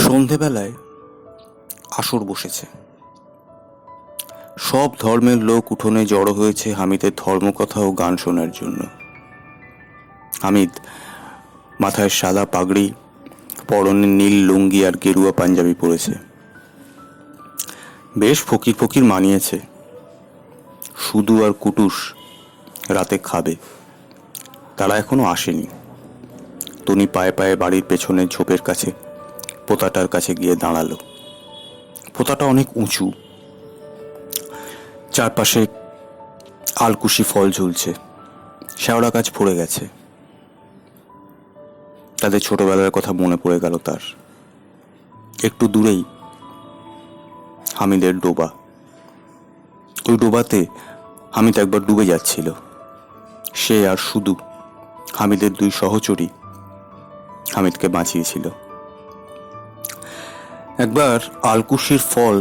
সন্ধেবেলায় আসর বসেছে। সব ধর্মের লোক উঠোনে জড়ো হয়েছে হামিদের ধর্মকথা ও গান শোনার জন্য। হামিদ মাথায় সাদা পাগড়ি, পরনে নীল লুঙ্গি আর গেরুয়া পাঞ্জাবি পরেছে। বেশ ফকির ফকির মানিয়েছে। সুদু আর কুটুস রাতে খাবে, তারা এখনো আসেনি। টনি পায়ে পায়ে বাড়ির পেছনে ঝোপের কাছে পোতাটার কাছে গিয়ে দাঁড়ালো। পোতাটা অনেক উঁচু, চারপাশে আলকুশি ফল ঝুলছে, শ্যাওড়া গাছ ভরে গেছে। তাদের ছোটবেলার কথা মনে পড়ে গেল তার। একটু দূরেই হামিদের ডোবা। ওই ডোবাতে হামিদ একবার ডুবে যাচ্ছিল। সে আর শুধু হামিদের দুই সহচরী হামিদকে বাঁচিয়েছিল। একবার আলকুশির ফল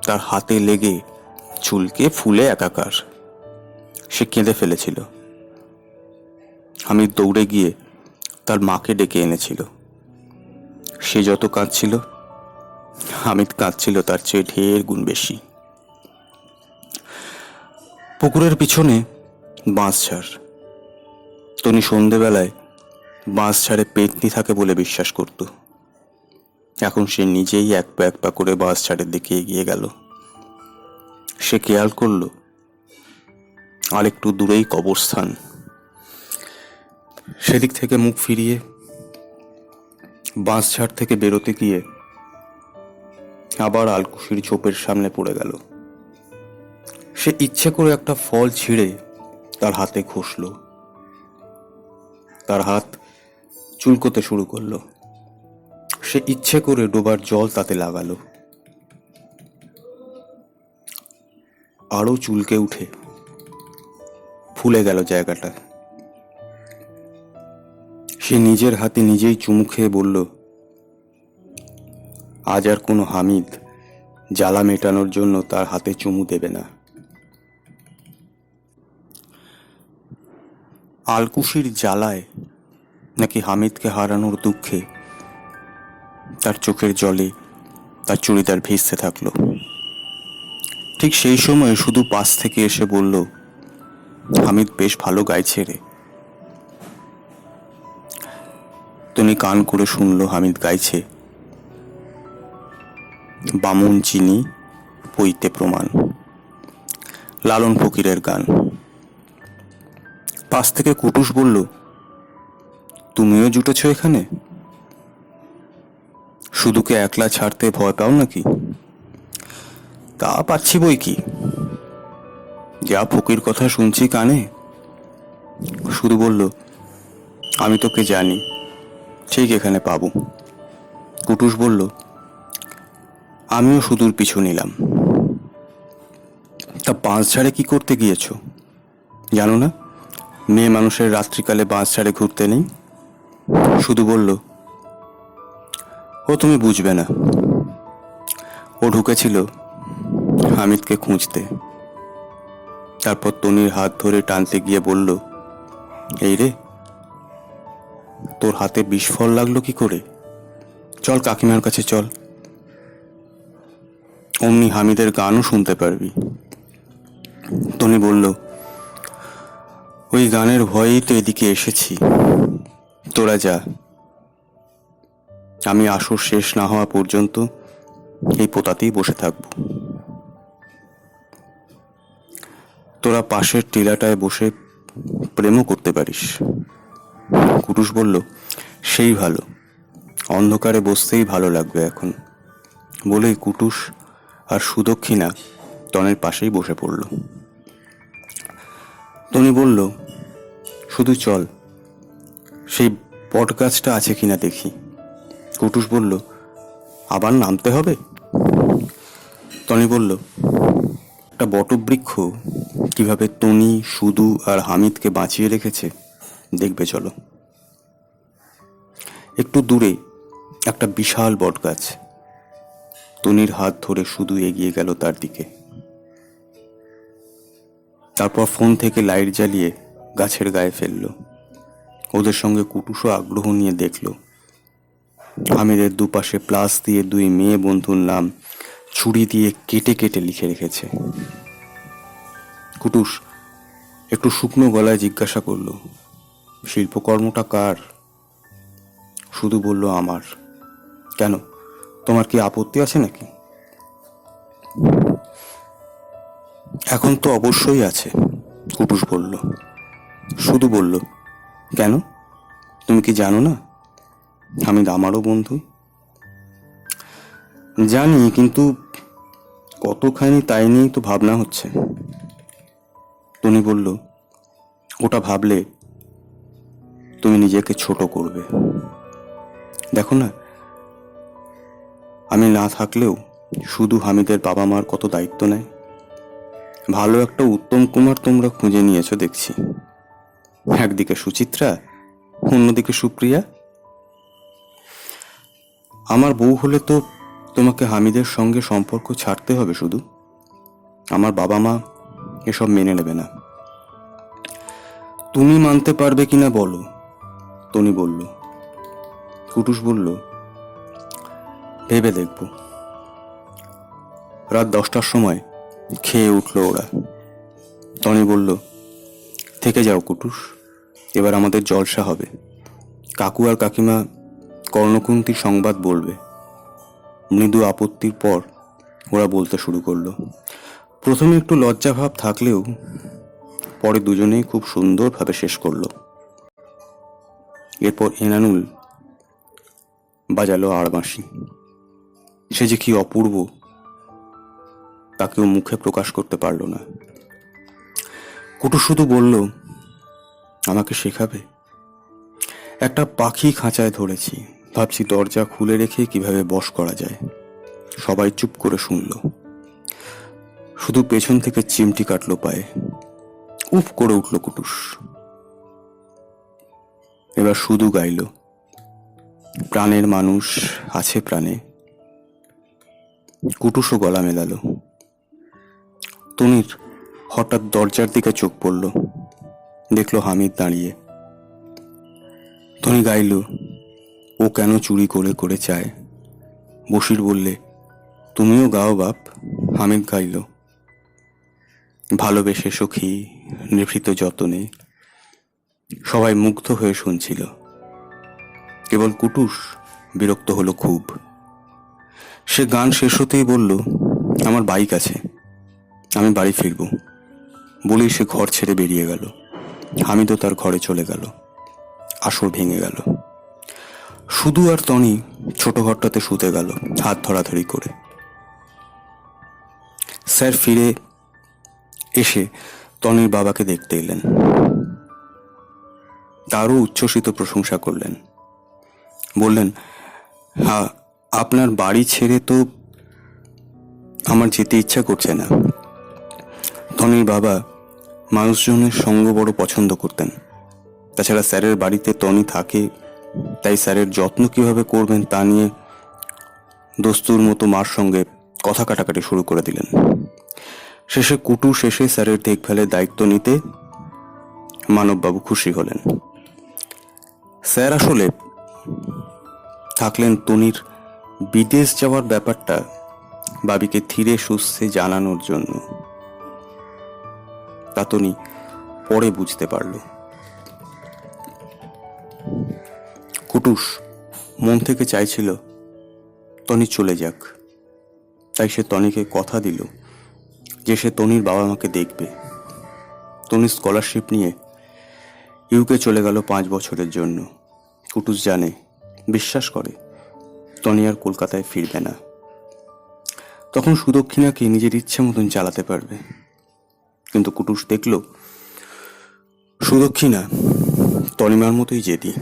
তার হাতে লেগে চুলকে ফুলে একাকার। সে কেঁদে ফেলেছিল। হামিদ দৌড়ে গিয়ে তার মাকে ডেকে এনেছিল। সে যত কাঁদছিল, হামিদ কাঁদছিল তার চেয়ে ঢের গুণ বেশি। পুকুরের পিছনে বাঁশঝাড়। টনি সন্ধেবেলায় বাঁশঝাড়ে পেতনি থাকে বলে বিশ্বাস করত। এখন সে নিজেই এক পা এক পা করে বাঁশঝাড়ের দিকে এগিয়ে গেল। সে খেয়াল করল আর একটু দূরেই কবরস্থান। সেদিক থেকে মুখ ফিরিয়ে বাঁশঝাড় থেকে বেরোতে গিয়ে আবার আলকুশির ঝোপের সামনে পড়ে গেল। সে ইচ্ছে করে একটা ফল ছিঁড়ে তার হাতে ঘষল। তার হাত চুলকোতে শুরু করলো। সে ইচ্ছে করে ডোবার জল তাতে লাগালো। আরো চুলকে উঠে ফুলে গেল জায়গাটা। সে নিজের হাতে নিজেই চুমু খেয়ে বলল, আজ আর কোনো হামিদ জ্বালা মেটানোর জন্য তার হাতে চুমু দেবে না। আলকুশির জ্বালায় নাকি হামিদকে হারানোর দুঃখে তার চোখের জলে তার চুড়িদার ভিজতে থাকলো। ঠিক সেই সময় শুধু পাশ থেকে এসে বলল, হামিদ বেশ ভালো গাইছে রে। টনি কান করে শুনল হামিদ গাইছে, বামুন চিনি পইতে প্রমাণ, লালন ফকিরের গান। পাশ থেকে কুটুস বলল, তুমিও জুটেছ এখানে? শুধুকে একলা ছাড়তে ভয় পাও নাকি? তা পাচ্ছি বই কি, যা ফকির কথা শুনছি কানে। শুধু বলল, আমি তোকে জানি, ঠিক এখানে পাবো। কুটুস বলল, আমিও সুদূর পিছু নিলাম। তা বাঁশঝাড়ে কি করতে গিয়েছ? জানো না মেয়ে মানুষের রাত্রিকালে বাঁশঝাড়ে ঘুরতে নেই? শুধু বলল, ও তুমি বুঝবে না। ও ঢুকেছিল হামিদকে খুঁজতে। তারপর টনির হাত ধরে টানতে গিয়ে বলল, এই রে, তোর হাতে বিস্ফল লাগলো কি করে? চল কাকিমার কাছে চল, অমনি হামিদের গানও শুনতে পারবি। টনি বলল, ওই গানের ভয়েই তো এদিকে এসেছি। তোরা যা, আমি আসর শেষ না হওয়া পর্যন্ত এই পোতাতেই বসে থাকব। তোরা পাশের টিলাটায় বসে প্রেমও করতে পারিস। কুটুস বলল, সেই ভালো, অন্ধকারে বসতেই ভালো লাগবে এখন। বলেই কুটুস আর সুদক্ষিণা টনের পাশেই বসে পড়ল। টনি বলল, শুধু চল, সেই বট গাছটা আছে কিনা দেখি। কুটুস বলল, আবার নামতে হবে? টনি বলল, একটা বটবৃক্ষ কিভাবে টনি, সুদু আর হামিদকে বাঁচিয়ে রেখেছে দেখবে চলো। একটু দূরে একটা বিশাল বট গাছ। টনির হাত ধরে শুধু এগিয়ে গেল তার দিকে। তারপর ফোন থেকে লাইট জ্বালিয়ে গাছের গায়ে ফেলল। ওদের সঙ্গে কুটুসও আগ্রহ নিয়ে দেখল। হামিদের দুপাশে প্লাস দিয়ে দুই মেয়ে বন্ধুর নাম ছুরি দিয়ে কেটে কেটে লিখে রেখেছে। কুটুস একটু শুকনো গলায় জিজ্ঞাসা করলো, শিল্পকর্মটা কার? শুধু বলল, আমার। কেন, তোমার কি আপত্তি আছে নাকি? এখন তো অবশ্যই আছে, কুটুস বলল। শুধু বলল, কেন, তুমি কি জানো না হামিদ আমারও বন্ধু? জানি, কিন্তু কতখানি তাই নিয়েই তো ভাবনা হচ্ছে। টনি বলল, ওটা ভাবলে তুমি নিজেকে ছোট করবে। দেখো না, আমি না থাকলেও শুধু হামিদের বাবা মার কত দায়িত্ব নেয়। ভালো একটা উত্তম কুমার তোমরা খুঁজে নিয়েছো দেখছি। একদিকে সুচিত্রা, অন্যদিকে সুপ্রিয়া। আমার বউ হলে তো তোমাকে হামিদের সঙ্গে সম্পর্ক ছাড়তে হবে শুধু। আমার বাবা মা এসব মেনে নেবে না। তুমি মানতে পারবে কিনা বলো, টনি বলল। কুটুস বলল, ভেবে দেখব। রাত 10টার সময় খেয়ে উঠল ওরা। টনি বলল, থেকে যাও কুটুস, এবার আমাদের জলসা হবে। কাকু আর কাকিমা কর্ণকুন্তি সংবাদ বলবে। মৃদু আপত্তির পর ওরা বলতে শুরু করলো। প্রথমে একটু লজ্জাভাব থাকলেও পরে দুজনেই খুব সুন্দরভাবে শেষ করলো। এরপর এনানুল বাজালো আড়বাঁশি। সে যে কি অপূর্ব তা কেউ মুখে প্রকাশ করতে পারল না। কুটু শুধু বলল, আমাকে শেখাবে? একটা পাখি খাঁচায় ধরেছি, ভাবছি দরজা খুলে রেখে কিভাবে বশ করা যায়। সবাই চুপ করে শুনল। শুধু পেছন থেকে চিমটি কাটলো পায়ে। উফ করে উঠল কুটুস। এবার শুধু গাইল, প্রাণের মানুষ আছে প্রাণে। কুটুসও গলা মেলালো। টনির হঠাৎ দরজার দিকে চোখ পড়ল। দেখলো হামিদ দাঁড়িয়ে। টনি গাইল, ও কেন চুরি করে করে চায়। বশির বললে, তুমিও গাও বাপ। হামিদ গাইল, ভালোবেসে সখী নিভৃত যতনে। সবাই মুগ্ধ হয়ে শুনছিল। কেবল কুটুস বিরক্ত হলো খুব। সে গান শেষ হতেই বলল, আমার বাইক আছে, আমি বাড়ি ফিরব। বলেই সে ঘর ছেড়ে বেরিয়ে গেল। হামিদও তার ঘরে চলে গেল। আসর ভেঙে গেল। শুধু আর টনি ছোট ঘরটাতে শুতে গেল, হাত ধরাধরি করে। স্যার ফিরে এসে টনির বাবাকে দেখতে এলেন। তারও উচ্ছ্বসিত প্রশংসা করলেন। বললেন, হ্যাঁ, আপনার বাড়ি ছেড়ে তো আমার যেতে ইচ্ছা করছে না। টনির বাবা মানুষজনের সঙ্গ বড় পছন্দ করতেন। তাছাড়া স্যারের বাড়িতে টনি থাকে, তাই স্যারের যত্ন কিভাবে করবেন তা নিয়ে দস্তুর মতো মার সঙ্গে কথা কাটাকাটি শুরু করে দিলেন। শেষে কুটুস এসে স্যারের দেখভালের দায়িত্ব নিতে মানববাবু খুশি হলেন। স্যার আসলে থাকলেন টনির বিদেশ যাওয়ার ব্যাপারটা বাবিকে ধীরে সুস্থে জানানোর জন্য। তা টনি পরে বুঝতে পারল। কুটুস মন থেকে চাইছিল টনি চলে যাক, তাই সে টনিকে কথা দিল যে সে টনির বাবা মাকে দেখবে। টনি স্কলারশিপ নিয়ে ইউকে চলে গেল 5 বছরের জন্য। কুটুস জানে, বিশ্বাস করে, টনি আর কলকাতায় ফিরবে না। তখন সুদক্ষিণাকে নিজের ইচ্ছে মতন চালাতে পারবে। কিন্তু কুটুস দেখল সুদক্ষিণা টনিমার মতোই জেদি।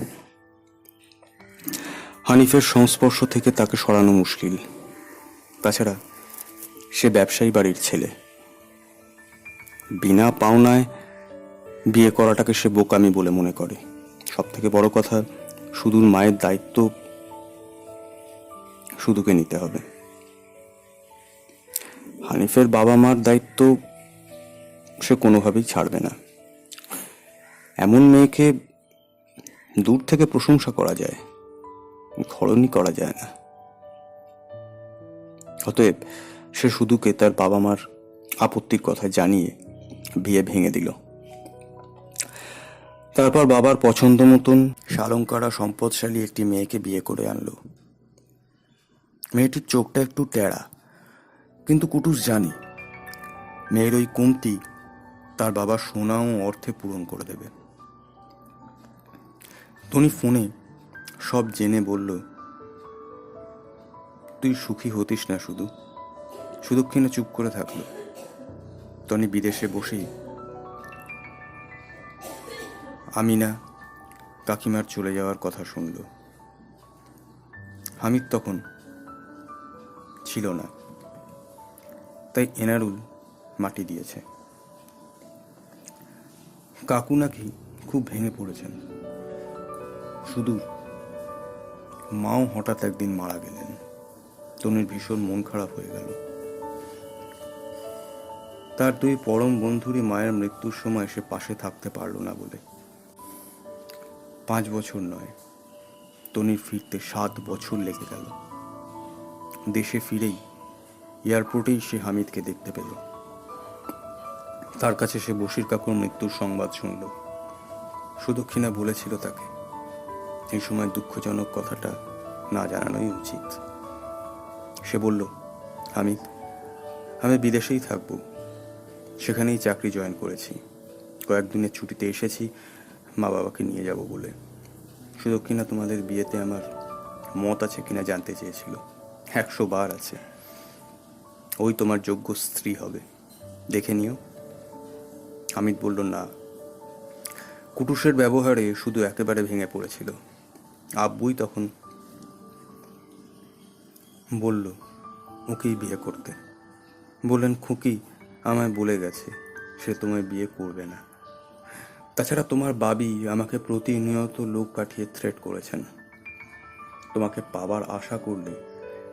হানিফের সংস্পর্শ থেকে তাকে সরানো মুশকিল। তাছাড়া সে ব্যবসায়ী বাড়ির ছেলে। বিনা পাওনায় বিয়ে করাটাকে সে বোকামি বলে মনে করে। সব থেকে বড় কথা, শুধুর মায়ের দায়িত্ব শুধুকে নিতে হবে। হানিফের বাবা মার দায়িত্ব সে কোনোভাবেই ছাড়বে না। এমন মেয়েকে দূর থেকে প্রশংসা করা যায়, খরণই করা যায় না। অতএব সে শুধুকে তার বাবা মার আপত্তির কথা জানিয়ে বিয়ে ভেঙে দিল। তারপর বাবার পছন্দ মতন শালঙ্কারা সম্পদশালী একটি মেয়েকে বিয়ে করে আনলো। মেয়েটির চোখটা একটু টেরা, কিন্তু কুটুস জানি মেয়ের ওই কমতি তার বাবা সোনা ও অর্থে পূরণ করে দেবে। টনি ফোনে সব জেনে বলল, তুই সুখী হতিস না, শুধু সুদক্ষিণে চুপ করে থাকলো। টনি বিদেশে বসেই আমিনা কাকিমার চলে যাওয়ার কথা শুনল। হামিদ তখন ছিল না, তাই এনারুল মাটি দিয়েছে। কাকু নাকি খুব ভেঙে পড়েছেন। শুধু মাও হঠাৎ একদিন মারা গেলেন। তনুর ভীষণ মন খারাপ হয়ে গেল। তার দুই পরম বন্ধুরই মায়ের মৃত্যুর সময় সে পাশে থাকতে পারল না বলে। 5 বছর নয়, তনির ফিরতে 7 বছর লেগে গেল। দেশে ফিরেই এয়ারপোর্টেই সে হামিদকে দেখতে পেল। তার কাছে সে বশির কাকুর মৃত্যুর সংবাদ শুনল। সুদক্ষিণা বলেছিল তাকে এই সময় দুঃখজনক কথাটা না জানানোই উচিত। সে বলল, হামিদ, আমি বিদেশেই থাকবো, সেখানেই চাকরি জয়েন করেছি। কয়েকদিনের ছুটিতে এসেছি মা বাবাকে নিয়ে যাব বলে। সুদক্ষিণা তোমাদের বিয়েতে আমার মত আছে কিনা জানতে চেয়েছিল। 100 বার আছে। ওই তোমার যোগ্য স্ত্রী হবে, দেখে নিও। হামিদ বলল, না। কুটুসের ব্যবহারে শুধু একেবারে ভেঙে পড়েছিল। আব্বুই তখন বলল ওকেই বিয়ে করতে। বললেন, খুকি আমায় বলে গেছে সে তোমায় বিয়ে করবে না। তাছাড়া তোমার বাবি আমাকে প্রতিনিয়ত লোক পাঠিয়ে থ্রেট করেছেন। তোমাকে পাবার আশা করলে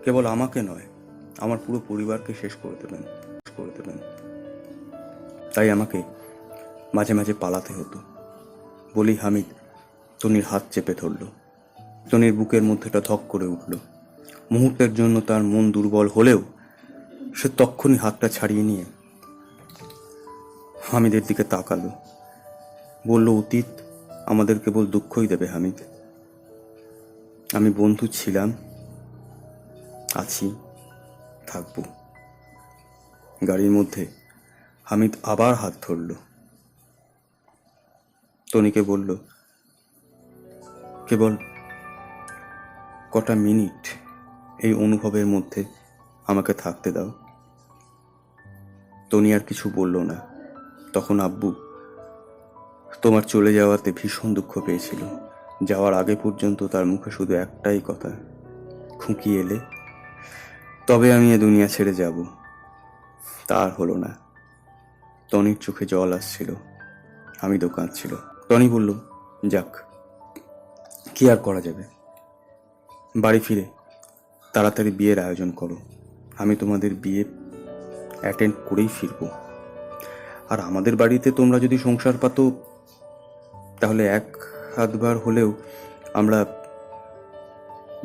কেবল আমাকে নয়, আমার পুরো পরিবারকে শেষ করে দেবেন। তাই আমাকে মাঝে মাঝে পালাতে হতো। বলি হামিদ তনির হাত চেপে ধরল। তনির বুকের মধ্যেটা ধক করে উঠল। মুহূর্তের জন্য তার মন দুর্বল হলেও সে তক্ষুনি হাতটা ছাড়িয়ে নিয়ে হামিদের দিকে তাকালো। বলল, অতীত আমাদের কেবল দুঃখই দেবে হামিদ। আমি বন্ধু ছিলাম, আছি, থাকবো। গাড়ির মধ্যে হামিদ আবার হাত ধরল। তনিকে বলল, কেবল কটা মিনিট এই অনুভবের মধ্যে আমাকে থাকতে দাও। তনি আর কিছু বলল না। তখন আব্বু তোমার চলে যাওয়াতে ভীষণ দুঃখ পেয়েছিল। যাওয়ার আগে পর্যন্ত তার মুখে শুধু একটাই কথা, খুঁকি এলে তবে আমি এ দুনিয়া ছেড়ে যাব। তার হলো না। টনির চোখে জল আসছিল, হামিদও কাঁদছিল। টনি বলল, যাক, কি আর করা যাবে। বাড়ি ফিরে তাড়াতাড়ি বিয়ের আয়োজন করো। আমি তোমাদের বিয়ে অ্যাটেন্ড করেই ফিরব। আর আমাদের বাড়িতে তোমরা যদি সংসার পাতো তাহলে 1-2বার হলেও আমরা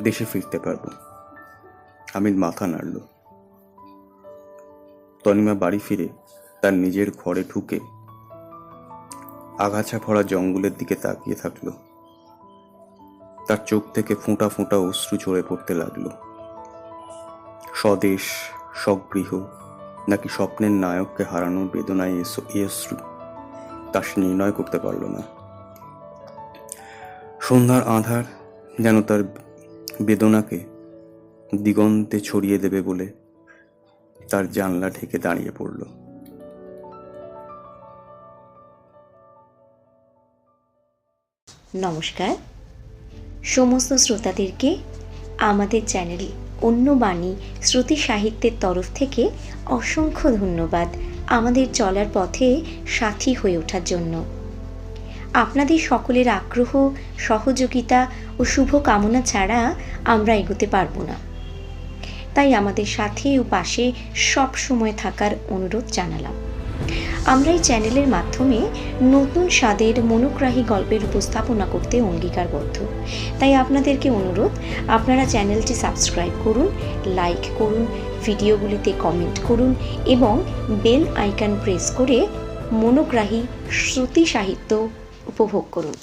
দেশে ফিরতে পারবো। হামিদ মাথা নাড়ল। তনিমা বাড়ি ফিরে তার নিজের ঘরে ঢুকে আগাছা ভরা জঙ্গলের দিকে তাকিয়ে থাকলো। তার চোখ থেকে ফোঁটা ফোঁটা অশ্রু ঝরে পড়তে লাগলো। স্বদেশ, স্বগৃহ নাকি স্বপ্নের নায়ককে হারানোর বেদনায় এই অশ্রু তা সে নির্ণয় করতে পারল না। সন্ধ্যার আঁধার যেন তার বেদনাকে দিগন্তে ছড়িয়ে দেবে বলে তার জানলা ঢেকে দাঁড়িয়ে পড়ল। নমস্কার সমস্ত শ্রোতাদেরকে আমাদের চ্যানেল অন্য বাণী শ্রুতি সাহিত্যের তরফ থেকে অসংখ্য ধন্যবাদ আমাদের চলার পথে সাথী হয়ে ওঠার জন্য। আপনাদের সকলের আগ্রহ, সহযোগিতা ও শুভ কামনা ছাড়া আমরা এগোতে পারবো না। তাই আমাদের সাথে ও পাশে সব সময় থাকার অনুরোধ জানালাম। আমরা এই চ্যানেলের মাধ্যমে নতুন স্বাদের মনোগ্রাহী গল্পের উপস্থাপনা করতে অঙ্গীকারবদ্ধ। তাই আপনাদেরকে অনুরোধ, আপনারা চ্যানেলটি সাবস্ক্রাইব করুন, লাইক করুন, ভিডিওগুলিতে কমেন্ট করুন এবং বেল আইকন প্রেস করে মনোগ্রাহী শ্রুতি সাহিত্য উপভোগ করুন।